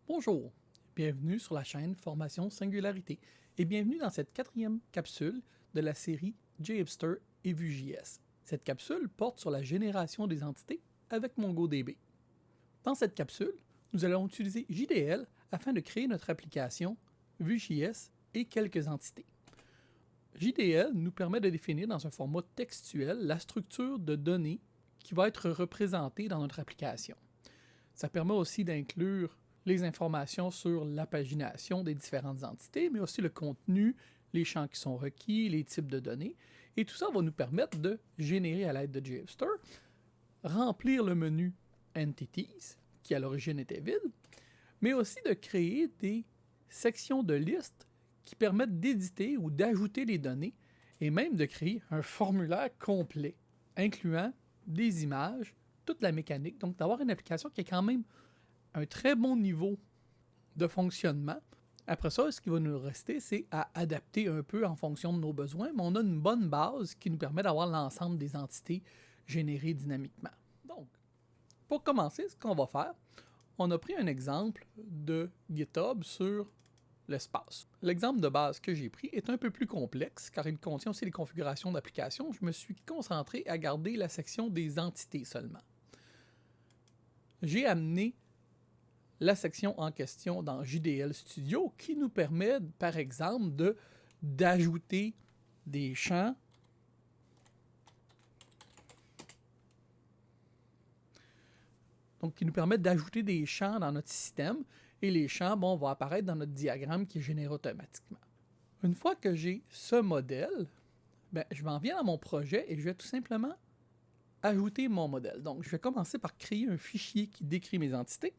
Bonjour, bienvenue sur la chaîne Formation Singularité et bienvenue dans cette quatrième capsule de la série JHipster et Vue.js. Cette capsule porte sur la génération des entités avec MongoDB. Dans cette capsule, nous allons utiliser JDL afin de créer notre application Vue.js et quelques entités. JDL nous permet de définir dans un format textuel la structure de données qui va être représentée dans notre application. Ça permet aussi d'inclure les informations sur la pagination des différentes entités, mais aussi le contenu, les champs qui sont requis, les types de données. Et tout ça va nous permettre de générer à l'aide de JHipster, remplir le menu Entities, qui à l'origine était vide, mais aussi de créer des sections de liste qui permettent d'éditer ou d'ajouter les données et même de créer un formulaire complet, incluant des images, toute la mécanique, donc d'avoir une application qui est quand même un très bon niveau de fonctionnement. Après ça, ce qui va nous rester, c'est à adapter un peu en fonction de nos besoins, mais on a une bonne base qui nous permet d'avoir l'ensemble des entités générées dynamiquement. Donc, pour commencer, ce qu'on va faire, on a pris un exemple de GitHub sur l'espace. L'exemple de base que j'ai pris est un peu plus complexe car il contient aussi les configurations d'application. Je me suis concentré à garder la section des entités seulement. J'ai amené la section en question dans JDL Studio qui nous permet, par exemple, d'ajouter des champs donc qui nous permet d'ajouter des champs dans notre système et les champs vont apparaître dans notre diagramme qui est généré automatiquement. Une fois que j'ai ce modèle, je m'en viens dans mon projet et je vais tout simplement ajouter mon modèle. Donc, je vais commencer par créer un fichier qui décrit mes entités.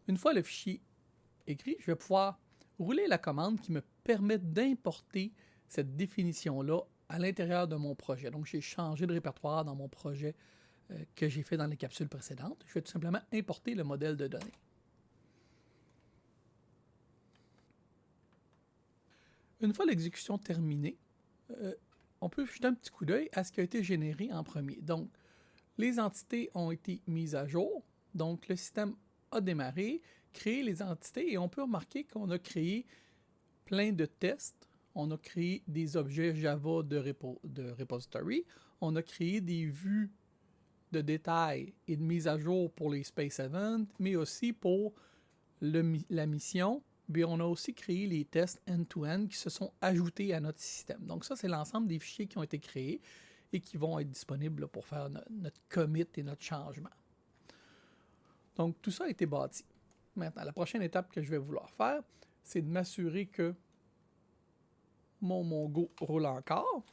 Une fois le fichier écrit, je vais pouvoir rouler la commande qui me permet d'importer cette définition-là à l'intérieur de mon projet. Donc, j'ai changé de répertoire dans mon projet que j'ai fait dans les capsules précédentes. Je vais tout simplement importer le modèle de données. Une fois l'exécution terminée, on peut jeter un petit coup d'œil à ce qui a été généré en premier. Donc, les entités ont été mises à jour. Donc, le système a démarré, créé les entités et on peut remarquer qu'on a créé plein de tests. On a créé des objets Java de repository. On a créé des vues de détails et de mise à jour pour les Space Events, mais aussi pour la mission. Mais on a aussi créé les tests end-to-end qui se sont ajoutés à notre système. Donc ça, c'est l'ensemble des fichiers qui ont été créés et qui vont être disponibles pour faire notre commit et notre changement. Donc tout ça a été bâti. Maintenant, la prochaine étape que je vais vouloir faire, c'est de m'assurer que mon Mongo roule encore.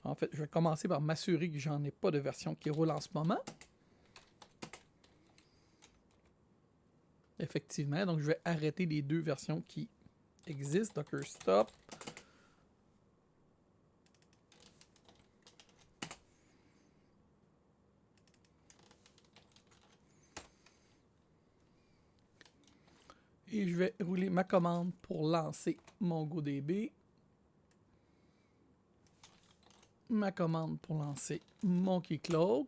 En fait, je vais commencer par m'assurer que j'en ai pas de version qui roule en ce moment. Effectivement, donc je vais arrêter les deux versions qui existent. Docker stop. Et je vais rouler ma commande pour lancer MongoDB. Ma commande pour lancer MonkeyCloak.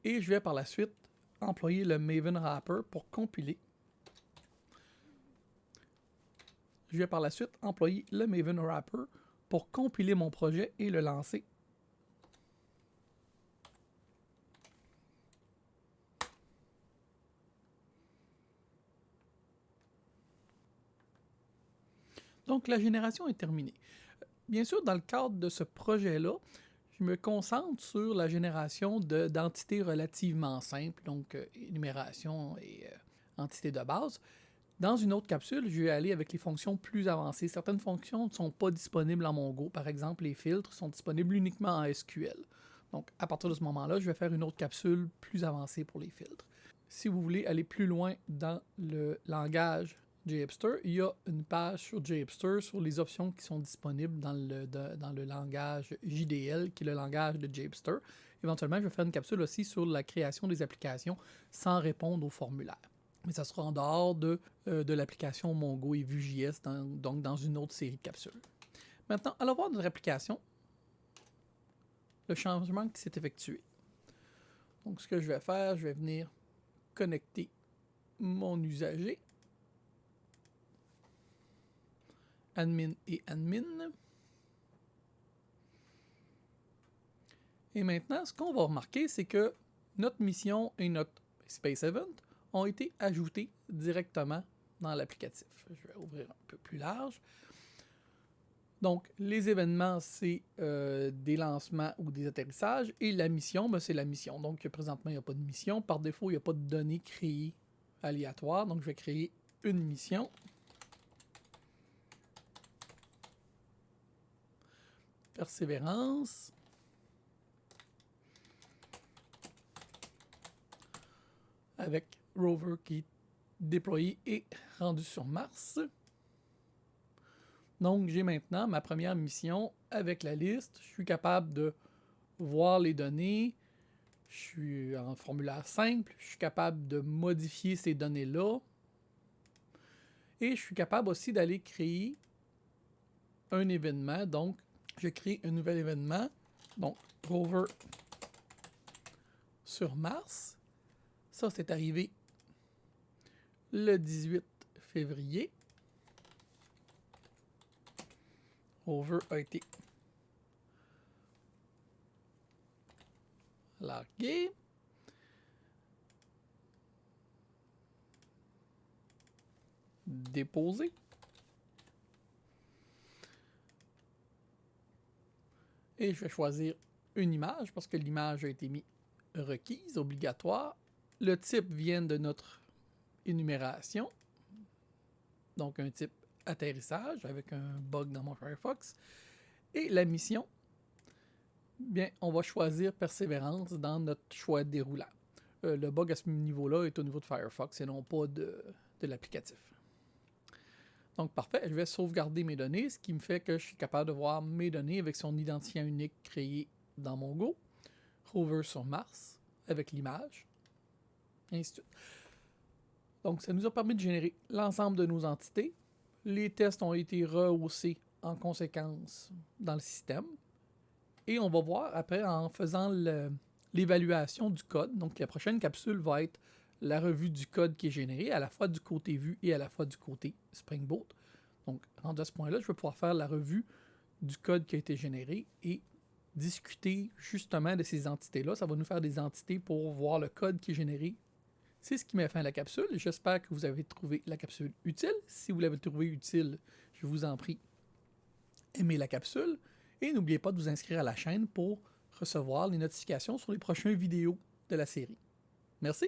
Et je vais par la suite employer le Maven Wrapper pour compiler. Je vais par la suite employer le Maven Wrapper pour compiler mon projet et le lancer. Donc la génération est terminée. Bien sûr, dans le cadre de ce projet-là, je me concentre sur la génération d'entités relativement simples, donc énumération et entités de base. Dans une autre capsule, je vais aller avec les fonctions plus avancées. Certaines fonctions ne sont pas disponibles en Mongo. Par exemple, les filtres sont disponibles uniquement en SQL. Donc, à partir de ce moment-là, je vais faire une autre capsule plus avancée pour les filtres. Si vous voulez aller plus loin dans le langage JHipster, il y a une page sur JHipster sur les options qui sont disponibles dans le langage JDL, qui est le langage de JHipster. Éventuellement, je vais faire une capsule aussi sur la création des applications sans répondre au formulaire. mais ça sera en dehors de l'application Mongo et Vue.js, donc dans une autre série de capsules. Maintenant, allons voir notre application, le changement qui s'est effectué. Donc, ce que je vais faire, je vais venir connecter mon usager, admin et admin. Et maintenant, ce qu'on va remarquer, c'est que notre mission et notre Space Event ont été ajoutés directement dans l'applicatif. Je vais ouvrir un peu plus large. Donc, les événements, c'est des lancements ou des atterrissages, et la mission, c'est la mission. Donc, présentement, il n'y a pas de mission. Par défaut, il n'y a pas de données créées aléatoires. Donc, je vais créer une mission. Persévérance. Avec rover qui est déployé et rendu sur Mars. Donc, j'ai maintenant ma première mission avec la liste. Je suis capable de voir les données. Je suis en formulaire simple. Je suis capable de modifier ces données-là. Et je suis capable aussi d'aller créer un événement. Donc, je crée un nouvel événement. Donc, rover sur Mars. Ça, c'est arrivé le 18 février. Rover a été largué. Déposé. Et je vais choisir une image parce que l'image a été mise requise, obligatoire. Le type vient de notre énumération. Donc un type atterrissage avec un bug dans mon Firefox. Et la mission, bien, on va choisir persévérance dans notre choix déroulant. Le bug à ce niveau-là est au niveau de Firefox et non pas de l'applicatif. Donc parfait, je vais sauvegarder mes données, ce qui me fait que je suis capable de voir mes données avec son identifiant unique créé dans Mongo. Rover sur Mars avec l'image, et ainsi de suite. Donc ça nous a permis de générer l'ensemble de nos entités. Les tests ont été rehaussés en conséquence dans le système. Et on va voir après en faisant l'évaluation du code. Donc la prochaine capsule va être la revue du code qui est généré, à la fois du côté Vue et à la fois du côté Spring Boot. Donc, rendu à ce point-là, je vais pouvoir faire la revue du code qui a été généré et discuter justement de ces entités-là. Ça va nous faire des entités pour voir le code qui est généré. C'est ce qui met fin à la capsule. J'espère que vous avez trouvé la capsule utile. Si vous l'avez trouvée utile, je vous en prie, aimez la capsule. Et n'oubliez pas de vous inscrire à la chaîne pour recevoir les notifications sur les prochaines vidéos de la série. Merci.